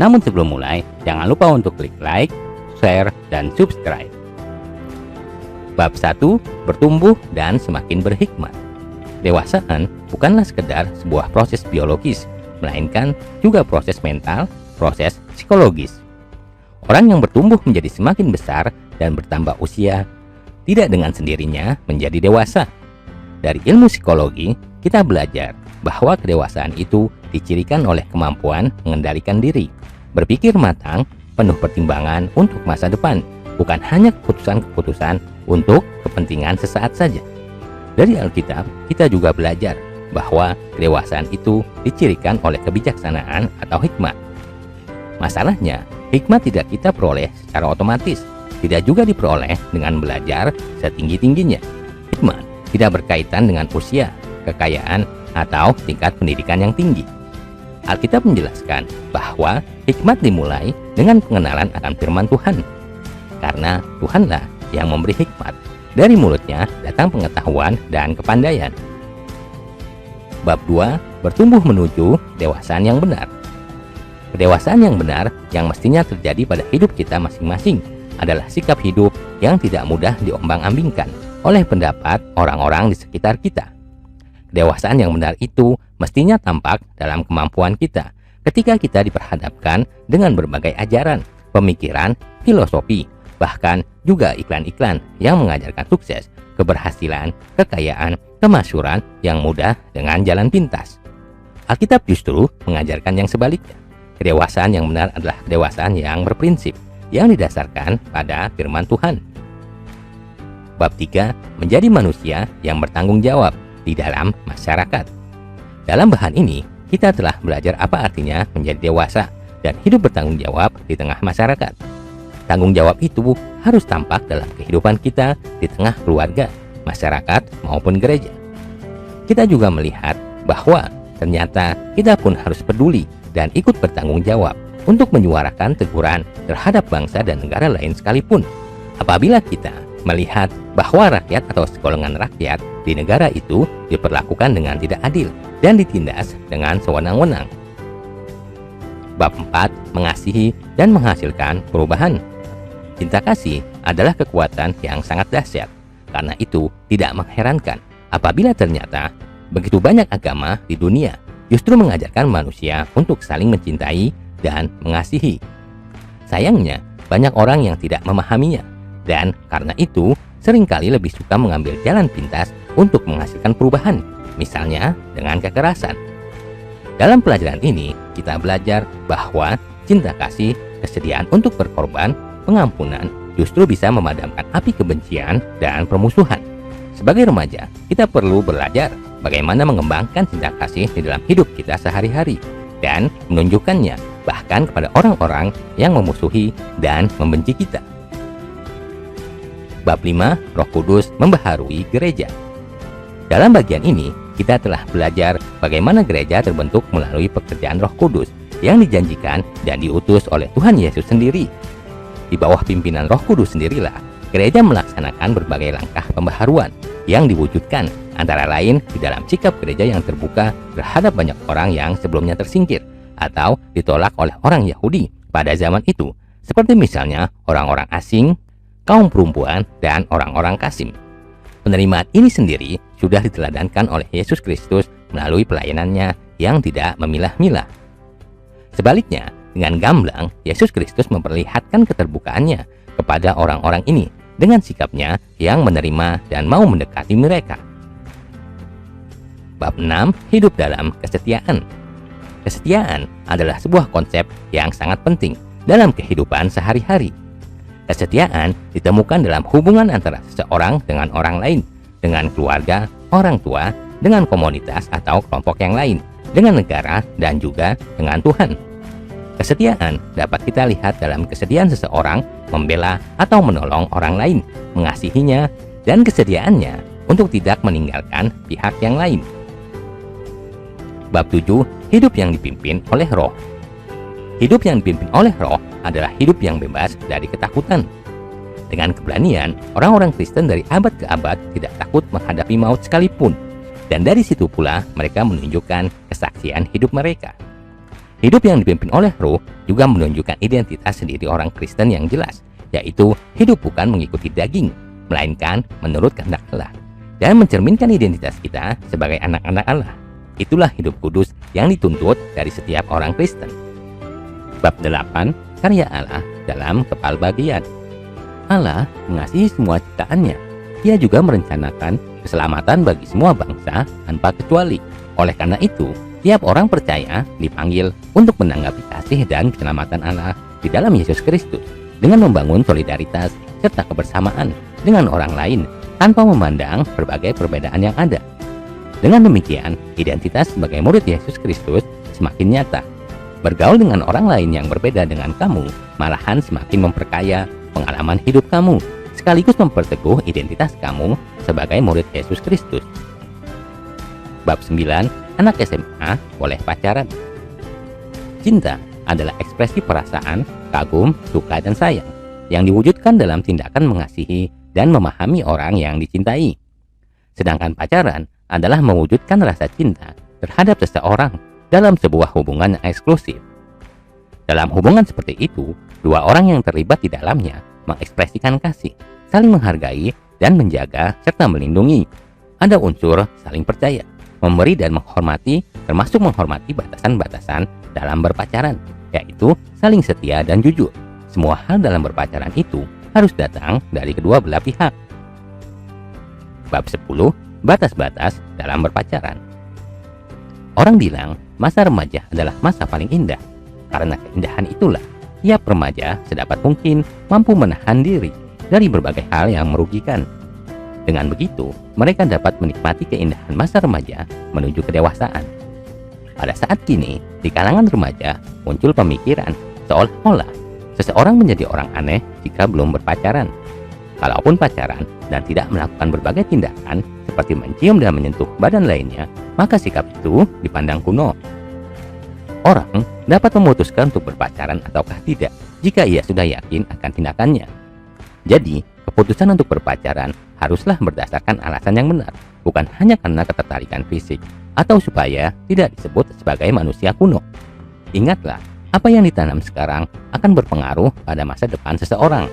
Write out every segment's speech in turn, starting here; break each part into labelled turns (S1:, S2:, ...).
S1: Namun sebelum mulai, jangan lupa untuk klik like, share, dan subscribe. Bab 1. Bertumbuh dan semakin berhikmat. Dewasaan bukanlah sekedar sebuah proses biologis, melainkan juga proses mental, proses psikologis. Orang yang bertumbuh menjadi semakin besar dan bertambah usia, tidak dengan sendirinya menjadi dewasa. Dari ilmu psikologi, kita belajar bahwa kedewasaan itu dicirikan oleh kemampuan mengendalikan diri, berpikir matang, penuh pertimbangan untuk masa depan, bukan hanya keputusan-keputusan untuk kepentingan sesaat saja. Dari Alkitab, kita juga belajar bahwa kedewasaan itu dicirikan oleh kebijaksanaan atau hikmat. Masalahnya, hikmat tidak kita peroleh secara otomatis, tidak juga diperoleh dengan belajar setinggi-tingginya. Hikmat tidak berkaitan dengan usia, kekayaan, atau tingkat pendidikan yang tinggi. Alkitab menjelaskan bahwa hikmat dimulai dengan pengenalan akan firman Tuhan. Karena Tuhanlah yang memberi hikmat, dari mulutnya datang pengetahuan dan kepandaian. Bab 2. Bertumbuh menuju kedewasaan yang benar. Kedewasaan yang benar yang mestinya terjadi pada hidup kita masing-masing adalah sikap hidup yang tidak mudah diombang-ambingkan oleh pendapat orang-orang di sekitar kita. Kedewasaan yang benar itu mestinya tampak dalam kemampuan kita ketika kita diperhadapkan dengan berbagai ajaran, pemikiran, filosofi, bahkan juga iklan-iklan yang mengajarkan sukses, keberhasilan, kekayaan, kemasyhuran yang mudah dengan jalan pintas. Alkitab justru mengajarkan yang sebaliknya. Kedewasaan yang benar adalah kedewasaan yang berprinsip, yang didasarkan pada firman Tuhan. Bab 3. Menjadi manusia yang bertanggung jawab di dalam masyarakat. Dalam bahan ini, kita telah belajar apa artinya menjadi dewasa dan hidup bertanggung jawab di tengah masyarakat. Tanggung jawab itu harus tampak dalam kehidupan kita di tengah keluarga, masyarakat, maupun gereja. Kita juga melihat bahwa ternyata kita pun harus peduli dan ikut bertanggung jawab untuk menyuarakan teguran terhadap bangsa dan negara lain sekalipun. Apabila kita melihat bahwa rakyat atau segolongan rakyat di negara itu diperlakukan dengan tidak adil dan ditindas dengan sewenang-wenang. Bab 4. Mengasihi dan menghasilkan perubahan. Cinta kasih adalah kekuatan yang sangat dahsyat. Karena itu tidak mengherankan apabila ternyata begitu banyak agama di dunia justru mengajarkan manusia untuk saling mencintai dan mengasihi. Sayangnya, banyak orang yang tidak memahaminya, dan karena itu seringkali lebih suka mengambil jalan pintas untuk menghasilkan perubahan, misalnya dengan kekerasan. Dalam pelajaran ini, kita belajar bahwa cinta kasih, kesediaan untuk berkorban, pengampunan justru bisa memadamkan api kebencian dan permusuhan. Sebagai remaja, kita perlu belajar bagaimana mengembangkan cinta kasih di dalam hidup kita sehari-hari dan menunjukkannya bahkan kepada orang-orang yang memusuhi dan membenci kita. Bab 5. Roh Kudus membaharui gereja. Dalam bagian ini, kita telah belajar bagaimana gereja terbentuk melalui pekerjaan Roh Kudus yang dijanjikan dan diutus oleh Tuhan Yesus sendiri. Di bawah pimpinan Roh Kudus sendirilah, gereja melaksanakan berbagai langkah pembaharuan yang diwujudkan antara lain di dalam sikap gereja yang terbuka terhadap banyak orang yang sebelumnya tersingkir atau ditolak oleh orang Yahudi pada zaman itu, seperti misalnya orang-orang asing, kaum perempuan, dan orang-orang Kasim. Penerimaan ini sendiri sudah diteladankan oleh Yesus Kristus melalui pelayanannya yang tidak memilah-milah. Sebaliknya, dengan gamblang, Yesus Kristus memperlihatkan keterbukaannya kepada orang-orang ini dengan sikapnya yang menerima dan mau mendekati mereka. Bab 6. Hidup dalam kesetiaan. Kesetiaan adalah sebuah konsep yang sangat penting dalam kehidupan sehari-hari. Kesetiaan ditemukan dalam hubungan antara seseorang dengan orang lain, dengan keluarga, orang tua, dengan komunitas atau kelompok yang lain, dengan negara, dan juga dengan Tuhan. Kesetiaan dapat kita lihat dalam kesediaan seseorang membela atau menolong orang lain, mengasihinya, dan kesediaannya untuk tidak meninggalkan pihak yang lain. Bab 7. Hidup yang dipimpin oleh Roh. Hidup yang dipimpin oleh Roh adalah hidup yang bebas dari ketakutan. Dengan keberanian, orang-orang Kristen dari abad ke abad tidak takut menghadapi maut sekalipun, dan dari situ pula mereka menunjukkan kesaksian hidup mereka. Hidup yang dipimpin oleh Roh juga menunjukkan identitas diri orang Kristen yang jelas, yaitu hidup bukan mengikuti daging, melainkan menurut kehendak Allah, dan mencerminkan identitas kita sebagai anak-anak Allah. Itulah hidup kudus yang dituntut dari setiap orang Kristen. Bab 8, karya Allah dalam kepalbagian. Allah mengasihi semua ciptaannya. Ia juga merencanakan keselamatan bagi semua bangsa tanpa kecuali. Oleh karena itu, tiap orang percaya dipanggil untuk menanggapi kasih dan keselamatan Allah di dalam Yesus Kristus dengan membangun solidaritas serta kebersamaan dengan orang lain tanpa memandang berbagai perbedaan yang ada. Dengan demikian, identitas sebagai murid Yesus Kristus semakin nyata. Bergaul dengan orang lain yang berbeda dengan kamu malahan semakin memperkaya pengalaman hidup kamu, sekaligus memperteguh identitas kamu sebagai murid Yesus Kristus. Bab 9, anak SMA boleh pacaran. Cinta adalah ekspresi perasaan, kagum, suka, dan sayang yang diwujudkan dalam tindakan mengasihi dan memahami orang yang dicintai. Sedangkan pacaran adalah mewujudkan rasa cinta terhadap seseorang dalam sebuah hubungan yang eksklusif. Dalam hubungan seperti itu, dua orang yang terlibat di dalamnya mengekspresikan kasih, saling menghargai, dan menjaga serta melindungi. Ada unsur saling percaya, memberi dan menghormati, termasuk menghormati batasan-batasan dalam berpacaran, yaitu saling setia dan jujur. Semua hal dalam berpacaran itu harus datang dari kedua belah pihak. Bab 10, batas-batas dalam berpacaran. Orang bilang masa remaja adalah masa paling indah. Karena keindahan itulah, tiap remaja sedapat mungkin mampu menahan diri dari berbagai hal yang merugikan. Dengan begitu, mereka dapat menikmati keindahan masa remaja menuju kedewasaan. Pada saat kini, di kalangan remaja muncul pemikiran seolah-olah seseorang menjadi orang aneh jika belum berpacaran. Kalaupun pacaran dan tidak melakukan berbagai tindakan seperti mencium dan menyentuh badan lainnya, maka sikap itu dipandang kuno. Orang dapat memutuskan untuk berpacaran ataukah tidak jika ia sudah yakin akan tindakannya. Jadi, keputusan untuk berpacaran haruslah berdasarkan alasan yang benar, bukan hanya karena ketertarikan fisik atau supaya tidak disebut sebagai manusia kuno. Ingatlah, apa yang ditanam sekarang akan berpengaruh pada masa depan seseorang.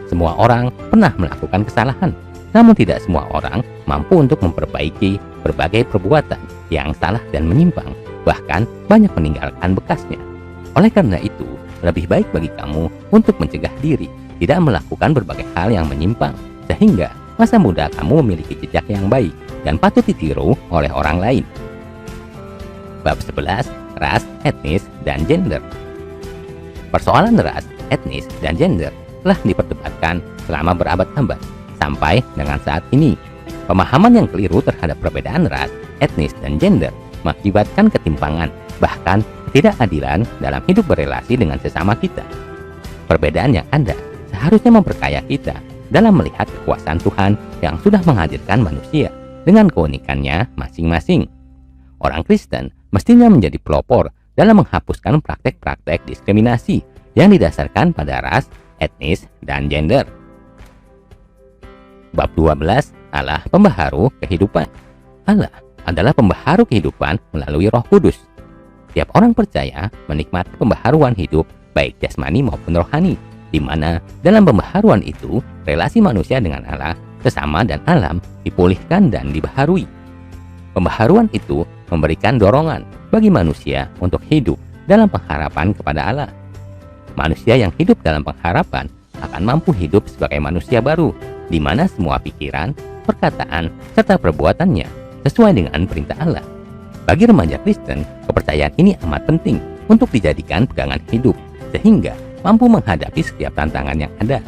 S1: Semua orang pernah melakukan kesalahan, namun tidak semua orang mampu untuk memperbaiki berbagai perbuatan yang salah dan menyimpang, bahkan banyak meninggalkan bekasnya. Oleh karena itu, lebih baik bagi kamu untuk mencegah diri tidak melakukan berbagai hal yang menyimpang, sehingga masa muda kamu memiliki jejak yang baik dan patut ditiru oleh orang lain. Bab 11, ras, etnis, dan gender. Persoalan ras, etnis, dan gender telah diperdebatkan selama berabad-abad sampai dengan saat ini. Pemahaman yang keliru terhadap perbedaan ras, etnis, dan gender mengakibatkan ketimpangan, bahkan ketidakadilan dalam hidup berelasi dengan sesama kita. Perbedaan yang ada seharusnya memperkaya kita dalam melihat kekuasaan Tuhan yang sudah menghadirkan manusia dengan keunikannya masing-masing. Orang Kristen mestinya menjadi pelopor dalam menghapuskan praktek-praktek diskriminasi yang didasarkan pada ras, etnis, dan gender. Bab 12, Allah pembaharu kehidupan. Allah adalah pembaharu kehidupan melalui Roh Kudus. Tiap orang percaya menikmati pembaharuan hidup baik jasmani maupun rohani, di mana dalam pembaharuan itu relasi manusia dengan Allah, sesama dan alam dipulihkan dan dibaharui. Pembaharuan itu memberikan dorongan bagi manusia untuk hidup dalam pengharapan kepada Allah. Manusia yang hidup dalam pengharapan akan mampu hidup sebagai manusia baru, di mana semua pikiran, perkataan, serta perbuatannya sesuai dengan perintah Allah. Bagi remaja Kristen, kepercayaan ini amat penting untuk dijadikan pegangan hidup, sehingga mampu menghadapi setiap tantangan yang ada.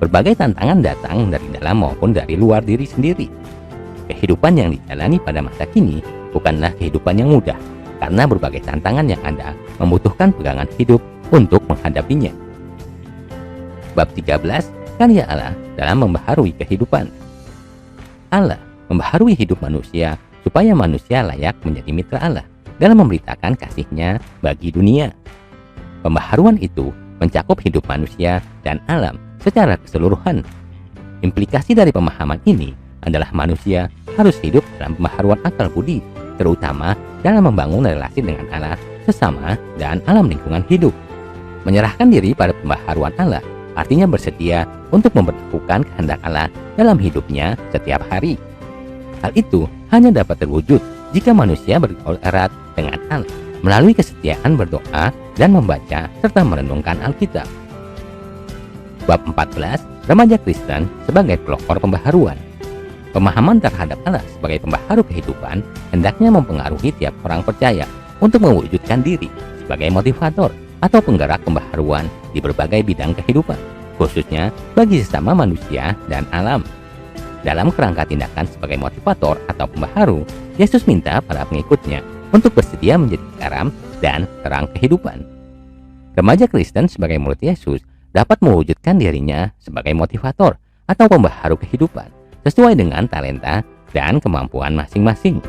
S1: Berbagai tantangan datang dari dalam maupun dari luar diri sendiri. Kehidupan yang dijalani pada masa kini bukanlah kehidupan yang mudah, karena berbagai tantangan yang ada membutuhkan pegangan hidup untuk menghadapinya. Bab 13, karya Allah dalam membaharui kehidupan. Allah membaharui hidup manusia supaya manusia layak menjadi mitra Allah dalam memberitakan kasih-Nya bagi dunia. Pembaharuan itu mencakup hidup manusia dan alam secara keseluruhan. Implikasi dari pemahaman ini adalah manusia harus hidup dalam pembaharuan akal budi, terutama dalam membangun relasi dengan Allah sesama, dan alam lingkungan hidup. Menyerahkan diri pada pembaharuan Allah artinya bersedia untuk memperlakukan kehendak Allah dalam hidupnya setiap hari. Hal itu hanya dapat terwujud jika manusia bergaul erat dengan Allah melalui kesetiaan berdoa dan membaca serta merenungkan Alkitab. Bab 14, Remaja Kristen sebagai pelopor pembaharuan. Pemahaman terhadap Allah sebagai pembaharu kehidupan hendaknya mempengaruhi tiap orang percaya untuk mewujudkan diri sebagai motivator atau penggerak pembaharuan di berbagai bidang kehidupan, khususnya bagi sesama manusia dan alam. Dalam kerangka tindakan sebagai motivator atau pembaharu, Yesus minta para pengikutnya untuk bersedia menjadi garam dan terang kehidupan. Remaja Kristen sebagai murid Yesus dapat mewujudkan dirinya sebagai motivator atau pembaharu kehidupan sesuai dengan talenta dan kemampuan masing-masing.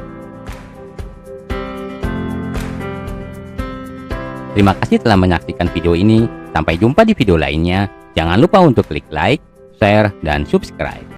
S1: Terima kasih telah menyaksikan video ini. Sampai jumpa di video lainnya. Jangan lupa untuk klik like, share, dan subscribe.